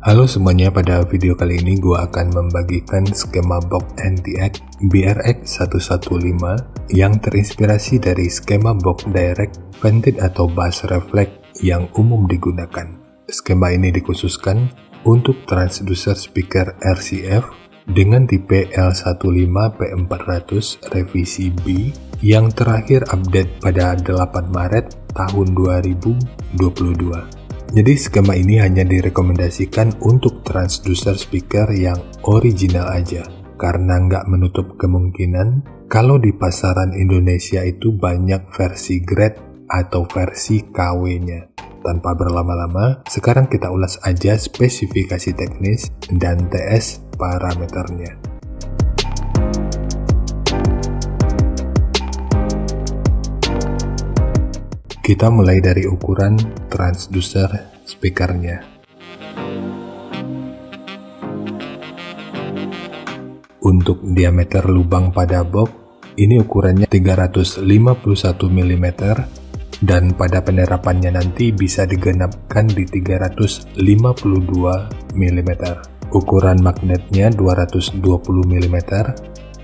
Halo semuanya, pada video kali ini gue akan membagikan skema box NTX BRX 115 yang terinspirasi dari skema box direct vented atau bass reflect yang umum digunakan. Skema ini dikhususkan untuk transducer speaker RCF dengan tipe L15P400 revisi B yang terakhir update pada 8 Maret tahun 2022. Jadi skema ini hanya direkomendasikan untuk transducer speaker yang original aja, karena nggak menutup kemungkinan kalau di pasaran Indonesia itu banyak versi grade atau versi KW-nya. Tanpa berlama-lama, sekarang kita ulas aja spesifikasi teknis dan TS parameternya. Kita mulai dari ukuran transducer speakernya. Untuk diameter lubang pada box, ini ukurannya 351 mm dan pada penerapannya nanti bisa digenapkan di 352 mm. Ukuran magnetnya 220 mm.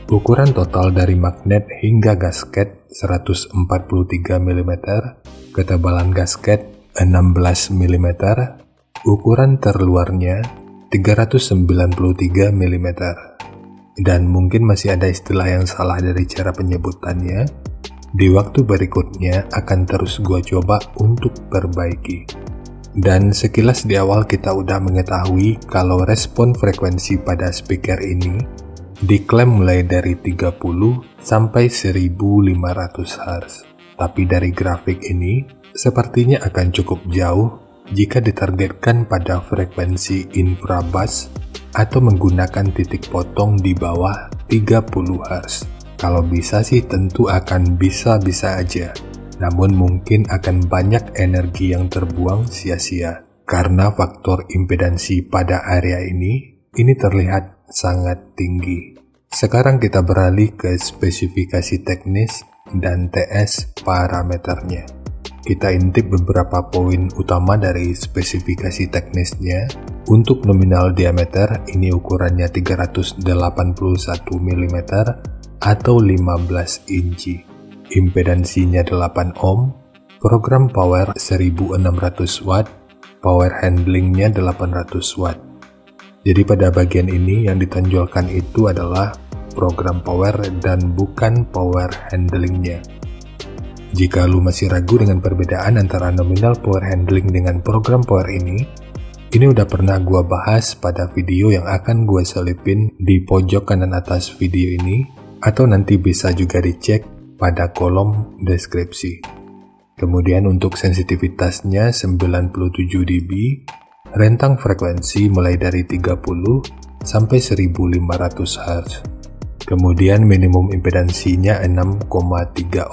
Ukuran total dari magnet hingga gasket 143 mm, ketebalan gasket 16 mm, ukuran terluarnya 393 mm. Dan mungkin masih ada istilah yang salah dari cara penyebutannya. Di waktu berikutnya akan terus gua coba untuk perbaiki. Dan sekilas di awal kita udah mengetahui kalau respon frekuensi pada speaker ini diklaim mulai dari 30 sampai 1500 Hz. Tapi dari grafik ini, sepertinya akan cukup jauh jika ditargetkan pada frekuensi infrabass atau menggunakan titik potong di bawah 30 Hz. Kalau bisa sih tentu akan bisa-bisa aja. Namun mungkin akan banyak energi yang terbuang sia-sia. Karena faktor impedansi pada area ini terlihat sangat tinggi. Sekarang kita beralih ke spesifikasi teknis dan TS parameternya. Kita intip beberapa poin utama dari spesifikasi teknisnya. Untuk nominal diameter, ini ukurannya 381 mm atau 15 inci. Impedansinya 8 ohm, program power 1600 watt, power handlingnya 800 watt. Jadi pada bagian ini yang ditonjolkan itu adalah program power dan bukan power handlingnya. Jika lu masih ragu dengan perbedaan antara nominal power handling dengan program power ini udah pernah gua bahas pada video yang akan gua selipin di pojok kanan atas video ini, atau nanti bisa juga dicek pada kolom deskripsi. Kemudian untuk sensitivitasnya 97 dB, rentang frekuensi mulai dari 30 sampai 1500 Hz. Kemudian minimum impedansinya 6,3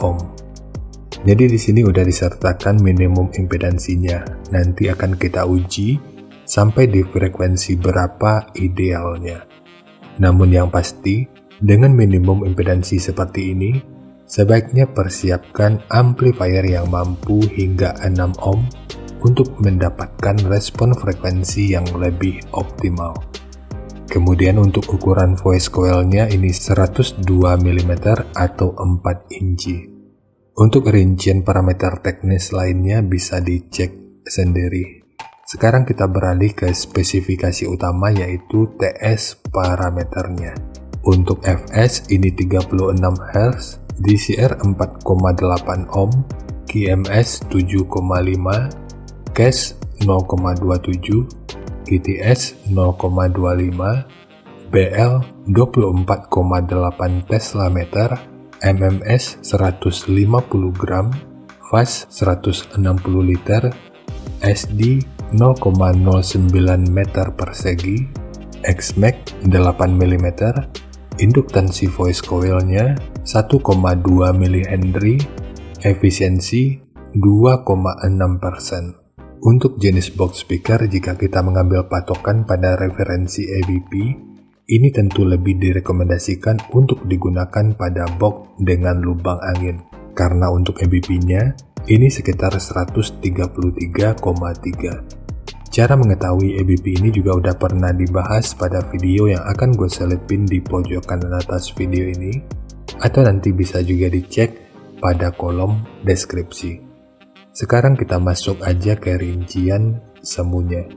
ohm. Jadi di sini udah disertakan minimum impedansinya. Nanti akan kita uji sampai di frekuensi berapa idealnya. Namun yang pasti, dengan minimum impedansi seperti ini, sebaiknya persiapkan amplifier yang mampu hingga 6 ohm untuk mendapatkan respon frekuensi yang lebih optimal. Kemudian untuk ukuran voice coil-nya ini 102 mm atau 4 inci. Untuk rincian parameter teknis lainnya bisa dicek sendiri. Sekarang kita beralih ke spesifikasi utama yaitu TS parameternya. Untuk Fs ini 36 Hz, DCR 4,8 ohm, QMS 7,5, Cache 0,27, GTS 0,25, BL 24,8 Tesla meter, MMS 150 gram, Fast 160 liter, SD 0,09 meter persegi, XMAX 8 mm, induktansi voice coil-nya 1,2 mH, efisiensi 2,6%. Untuk jenis box speaker, jika kita mengambil patokan pada referensi ABP, ini tentu lebih direkomendasikan untuk digunakan pada box dengan lubang angin. Karena untuk ABP-nya, ini sekitar 133,3. Cara mengetahui EBP ini juga udah pernah dibahas pada video yang akan gue selipin di pojokan atas video ini, atau nanti bisa juga dicek pada kolom deskripsi. Sekarang kita masuk aja ke rincian semuanya.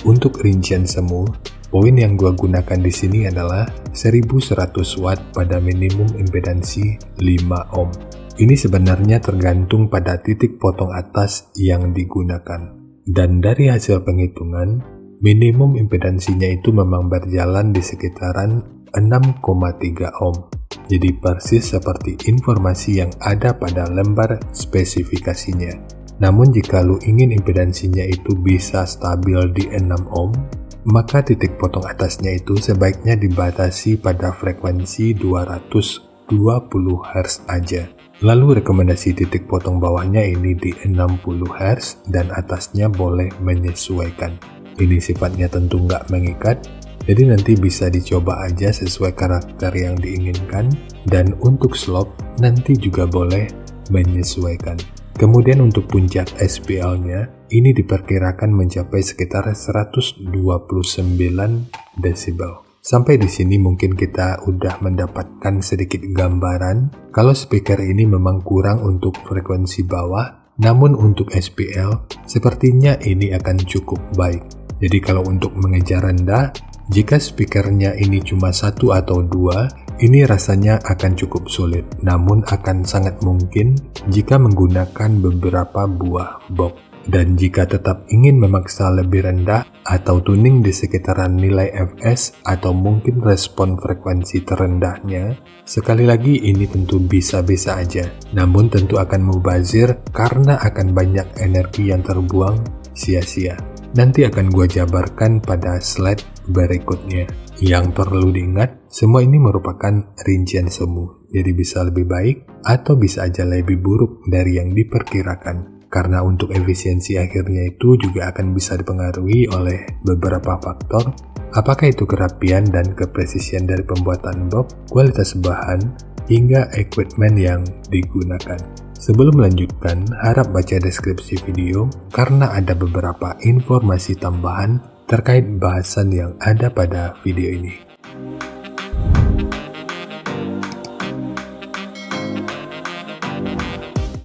Untuk rincian semu, poin yang gua gunakan di sini adalah 1100 watt pada minimum impedansi 5 ohm. Ini sebenarnya tergantung pada titik potong atas yang digunakan. Dan dari hasil penghitungan, minimum impedansinya itu memang berjalan di sekitaran 6,3 ohm. Jadi persis seperti informasi yang ada pada lembar spesifikasinya. Namun jika lu ingin impedansinya itu bisa stabil di 6 ohm, maka titik potong atasnya itu sebaiknya dibatasi pada frekuensi 220 Hz aja. Lalu rekomendasi titik potong bawahnya ini di 60 Hz dan atasnya boleh menyesuaikan. Ini sifatnya tentu nggak mengikat, jadi nanti bisa dicoba aja sesuai karakter yang diinginkan, dan untuk slope nanti juga boleh menyesuaikan. Kemudian untuk puncak SPL-nya, ini diperkirakan mencapai sekitar 129 desibel. Sampai di sini mungkin kita udah mendapatkan sedikit gambaran kalau speaker ini memang kurang untuk frekuensi bawah, namun untuk SPL sepertinya ini akan cukup baik. Jadi kalau untuk mengejar rendah, jika speakernya ini cuma 1 atau 2, ini rasanya akan cukup sulit, namun akan sangat mungkin jika menggunakan beberapa buah box. Dan jika tetap ingin memaksa lebih rendah atau tuning di sekitaran nilai fs atau mungkin respon frekuensi terendahnya, sekali lagi ini tentu bisa-bisa aja, namun tentu akan mubazir karena akan banyak energi yang terbuang sia-sia. Nanti akan gua jabarkan pada slide berikutnya. Yang perlu diingat, semua ini merupakan rincian semu, jadi bisa lebih baik atau bisa aja lebih buruk dari yang diperkirakan. Karena untuk efisiensi akhirnya itu juga akan bisa dipengaruhi oleh beberapa faktor, apakah itu kerapian dan kepresisian dari pembuatan box, kualitas bahan, hingga equipment yang digunakan. Sebelum melanjutkan, harap baca deskripsi video karena ada beberapa informasi tambahan terkait bahasan yang ada pada video ini.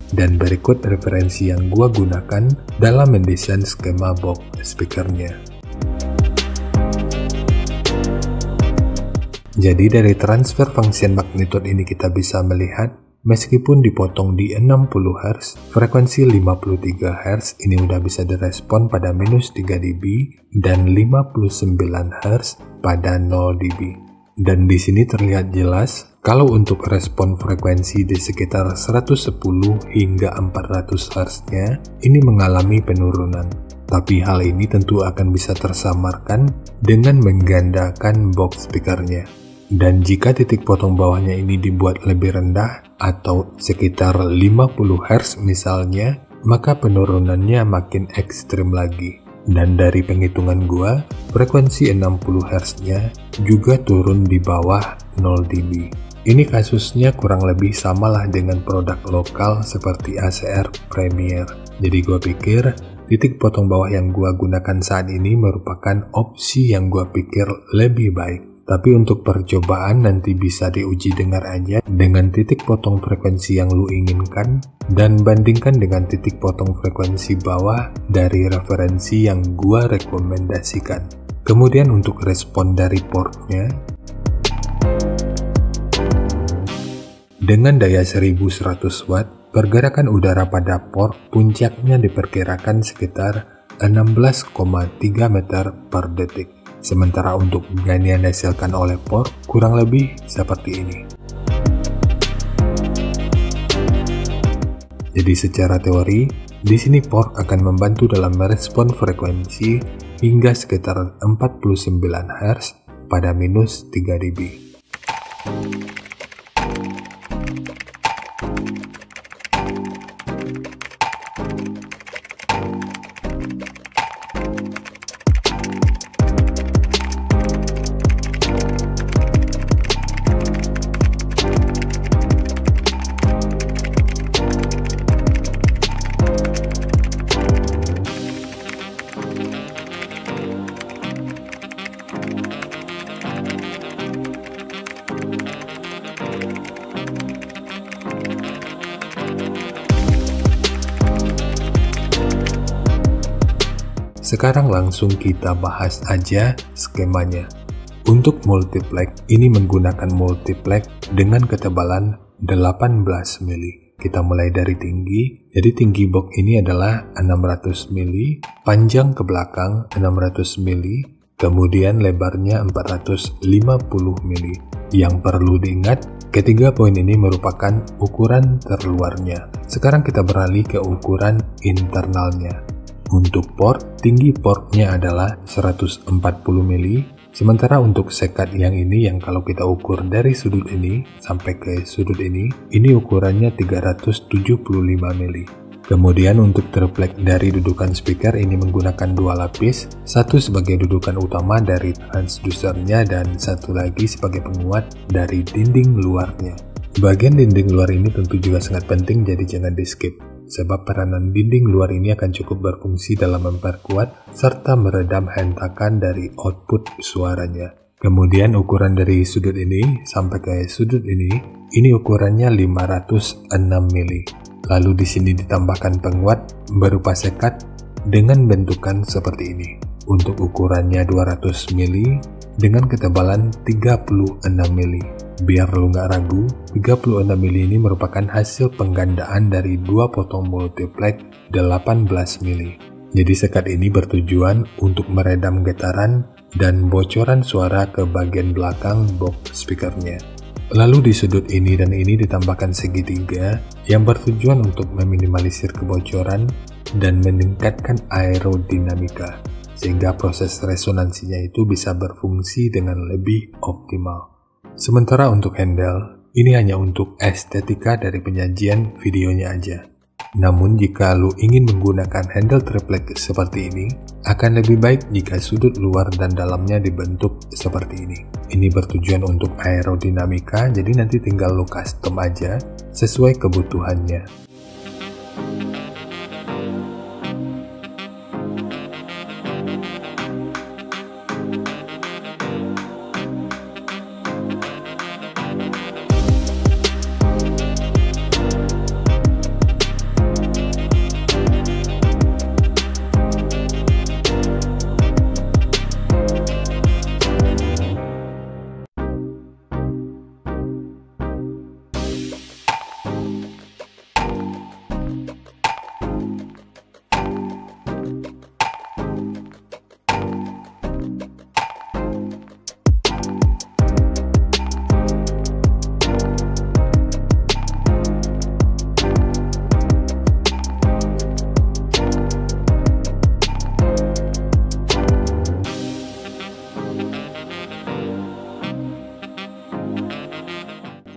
Dan berikut referensi yang gua gunakan dalam mendesain skema box speakernya. Jadi dari transfer function magnitude ini kita bisa melihat meskipun dipotong di 60 Hz, frekuensi 53 Hz ini udah bisa direspon pada minus 3 dB dan 59 Hz pada 0 dB. Dan di sini terlihat jelas kalau untuk respon frekuensi di sekitar 110 hingga 400 Hz-nya ini mengalami penurunan. Tapi hal ini tentu akan bisa tersamarkan dengan menggandakan box speakernya. Dan jika titik potong bawahnya ini dibuat lebih rendah atau sekitar 50 Hz misalnya, maka penurunannya makin ekstrim lagi. Dan dari penghitungan gua, frekuensi 60 Hz-nya juga turun di bawah 0 dB. Ini kasusnya kurang lebih samalah dengan produk lokal seperti ACR Premier. Jadi gua pikir titik potong bawah yang gua gunakan saat ini merupakan opsi yang gua pikir lebih baik. Tapi untuk percobaan nanti bisa diuji dengar aja dengan titik potong frekuensi yang lu inginkan dan bandingkan dengan titik potong frekuensi bawah dari referensi yang gua rekomendasikan. Kemudian untuk respon dari portnya, dengan daya 1100 watt, pergerakan udara pada port puncaknya diperkirakan sekitar 16,3 meter per detik. Sementara untuk gain yang dihasilkan oleh port kurang lebih seperti ini. Jadi secara teori, di sini port akan membantu dalam merespon frekuensi hingga sekitar 49 Hz pada minus 3 dB. Sekarang langsung kita bahas aja skemanya. Untuk multiplex, ini menggunakan multiplex dengan ketebalan 18 mili. Kita mulai dari tinggi, jadi tinggi box ini adalah 600 mili, panjang ke belakang 600 mili, kemudian lebarnya 450 mili. Yang perlu diingat, ketiga poin ini merupakan ukuran terluarnya. Sekarang kita beralih ke ukuran internalnya. Untuk port, tinggi portnya adalah 140 mili. Sementara untuk sekat yang ini, yang kalau kita ukur dari sudut ini sampai ke sudut ini ukurannya 375 mili. Kemudian untuk triplek dari dudukan speaker ini menggunakan dua lapis, satu sebagai dudukan utama dari transdusernya dan satu lagi sebagai penguat dari dinding luarnya. Bagian dinding luar ini tentu juga sangat penting, jadi jangan di skip. Sebab peranan dinding luar ini akan cukup berfungsi dalam memperkuat serta meredam hentakan dari output suaranya. Kemudian ukuran dari sudut ini sampai ke sudut ini ukurannya 506 mili. Lalu di sini ditambahkan penguat berupa sekat dengan bentukan seperti ini. Untuk ukurannya 200 mili dengan ketebalan 36 mili. Biar lu nggak ragu, 36 mili ini merupakan hasil penggandaan dari dua potong multiplex 18 mili. Jadi sekat ini bertujuan untuk meredam getaran dan bocoran suara ke bagian belakang box speakernya. Lalu di sudut ini dan ini ditambahkan segitiga yang bertujuan untuk meminimalisir kebocoran dan meningkatkan aerodinamika, sehingga proses resonansinya itu bisa berfungsi dengan lebih optimal. Sementara untuk handle, ini hanya untuk estetika dari penyajian videonya aja. Namun jika lu ingin menggunakan handle triplek seperti ini, akan lebih baik jika sudut luar dan dalamnya dibentuk seperti ini. Ini bertujuan untuk aerodinamika, jadi nanti tinggal lu custom aja sesuai kebutuhannya.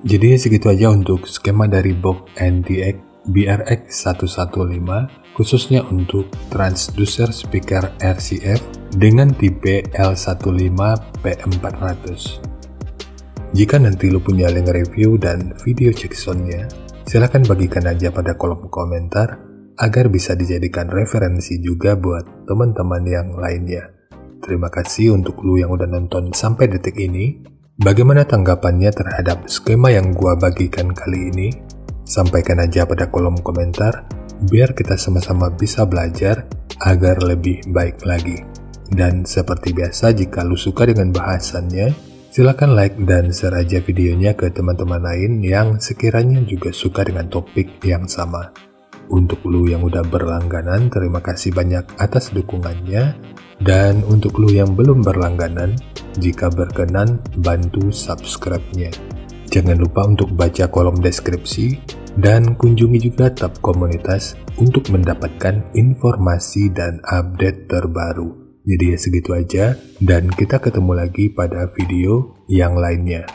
Jadi segitu aja untuk skema dari box NTX BRX115 khususnya untuk transducer speaker RCF dengan tipe L15P400. Jika nanti lu punya link review dan video check soundnya, silahkan bagikan aja pada kolom komentar agar bisa dijadikan referensi juga buat teman-teman yang lainnya. Terima kasih untuk lu yang udah nonton sampai detik ini. Bagaimana tanggapannya terhadap skema yang gua bagikan kali ini? Sampaikan aja pada kolom komentar, biar kita sama-sama bisa belajar agar lebih baik lagi. Dan seperti biasa, jika lu suka dengan bahasannya, silakan like dan share aja videonya ke teman-teman lain yang sekiranya juga suka dengan topik yang sama. Untuk lu yang udah berlangganan, terima kasih banyak atas dukungannya. Dan untuk lu yang belum berlangganan, jika berkenan bantu subscribe-nya. Jangan lupa untuk baca kolom deskripsi dan kunjungi juga tab komunitas untuk mendapatkan informasi dan update terbaru. Jadi ya segitu aja dan kita ketemu lagi pada video yang lainnya.